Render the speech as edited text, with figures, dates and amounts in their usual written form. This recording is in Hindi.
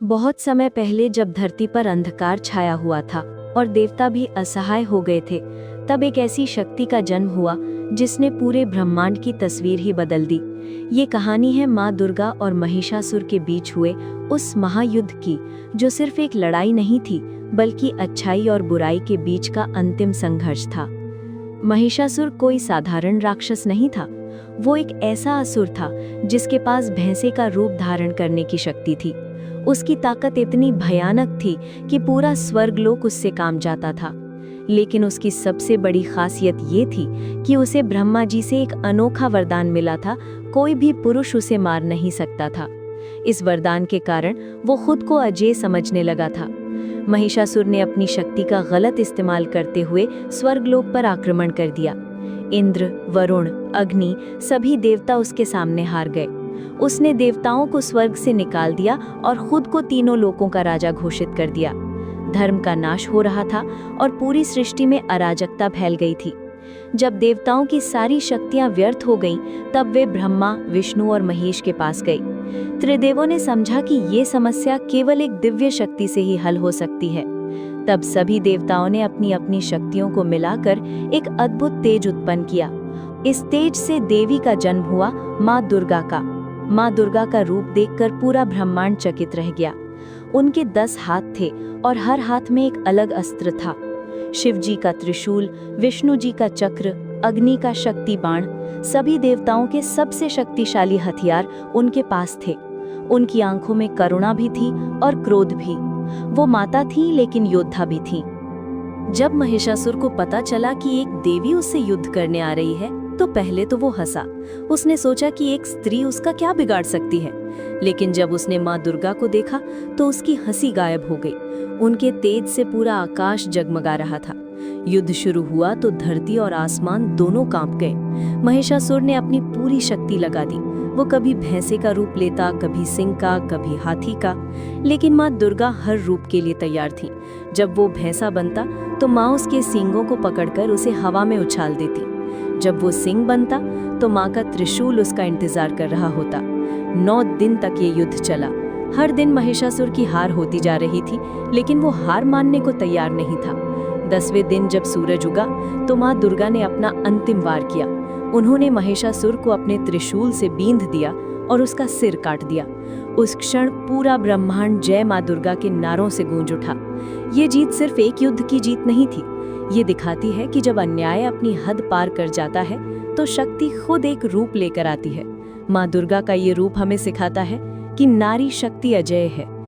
बहुत समय पहले जब धरती पर अंधकार छाया हुआ था और देवता भी असहाय हो गए थे, तब एक ऐसी शक्ति का जन्म हुआ जिसने पूरे ब्रह्मांड की तस्वीर ही बदल दी। ये कहानी है माँ दुर्गा और महिषासुर के बीच हुए उस महायुद्ध की, जो सिर्फ एक लड़ाई नहीं थी बल्कि अच्छाई और बुराई के बीच का अंतिम संघर्ष था। महिषासुर कोई साधारण राक्षस नहीं था, वो एक ऐसा असुर था जिसके पास भैंसे का रूप धारण करने की शक्ति थी। उसकी ताकत इतनी भयानक थी कि पूरा स्वर्गलोक उससे काम जाता था। लेकिन उसकी सबसे बड़ी खासियत ये थी कि उसे ब्रह्मा जी से एक अनोखा वरदान मिला था, कोई भी पुरुष उसे मार नहीं सकता था। इस वरदान के कारण वो खुद को अजेय समझने लगा था। महिषासुर ने अपनी शक्ति का गलत इस्तेमाल करते हुए स्वर्गलोक पर आक्रमण कर दिया। इंद्र, वरुण, अग्नि सभी देवता उसके सामने हार गए। उसने देवताओं को स्वर्ग से निकाल दिया और खुद को तीनों लोकों का राजा घोषित कर दिया। धर्म का नाश हो रहा था और पूरी सृष्टि में अराजकता फैल गई थी। जब देवताओं की सारी शक्तियां व्यर्थ हो गईं, तब वे ब्रह्मा, विष्णु और महेश के पास गए। त्रिदेवों ने समझा कि ये समस्या केवल एक दिव्य शक्ति से ही हल हो सकती है। तब सभी देवताओं ने अपनी अपनी शक्तियों को मिलाकर एक अद्भुत तेज उत्पन्न किया। इस तेज से देवी का जन्म हुआ, माँ दुर्गा का। माँ दुर्गा का रूप देखकर पूरा ब्रह्मांड चकित रह गया। उनके 10 हाथ थे और हर हाथ में एक अलग अस्त्र था। शिव जी का त्रिशूल, विष्णु जी का चक्र, अग्नि का शक्ति बाण, सभी देवताओं के सबसे शक्तिशाली हथियार उनके पास थे। उनकी आंखों में करुणा भी थी और क्रोध भी। वो माता थी लेकिन योद्धा भी थी। जब महिषासुर को पता चला कि एक देवी उससे युद्ध करने आ रही है, तो पहले तो वो हंसा। उसने सोचा कि एक स्त्री उसका क्या बिगाड़ सकती है। लेकिन जब उसने माँ दुर्गा को देखा तो उसकी हंसी गायब हो गई। उनके तेज से पूरा आकाश जगमगा रहा था। युद्ध शुरू हुआ तो धरती और आसमान दोनों कांप गए। महिषासुर ने अपनी पूरी शक्ति लगा दी। वो कभी भैंसे का रूप लेता, कभी सिंह का, कभी हाथी का, लेकिन माँ दुर्गा हर रूप के लिए तैयार थी। जब वो भैंसा बनता तो माँ उसके सींगों को पकड़कर उसे हवा में उछाल देती। जब वो सिंह बनता तो माँ का त्रिशूल उसका इंतजार कर रहा होता। 9 दिन तक ये युद्ध चला। हर दिन महिषासुर की हार होती जा रही थी, लेकिन वो हार मानने को तैयार नहीं था। 10वें दिन जब सूरज उगा तो माँ दुर्गा ने अपना अंतिम वार किया। उन्होंने महिषासुर को अपने त्रिशूल से बींध दिया और उसका सिर काट दिया। उस क्षण पूरा ब्रह्मांड जय माँ दुर्गा के नारों से गूंज उठा। ये जीत सिर्फ एक युद्ध की जीत नहीं थी। ये दिखाती है कि जब अन्याय अपनी हद पार कर जाता है तो शक्ति खुद एक रूप लेकर आती है। माँ दुर्गा का ये रूप हमें सिखाता है कि नारी शक्ति अजेय है।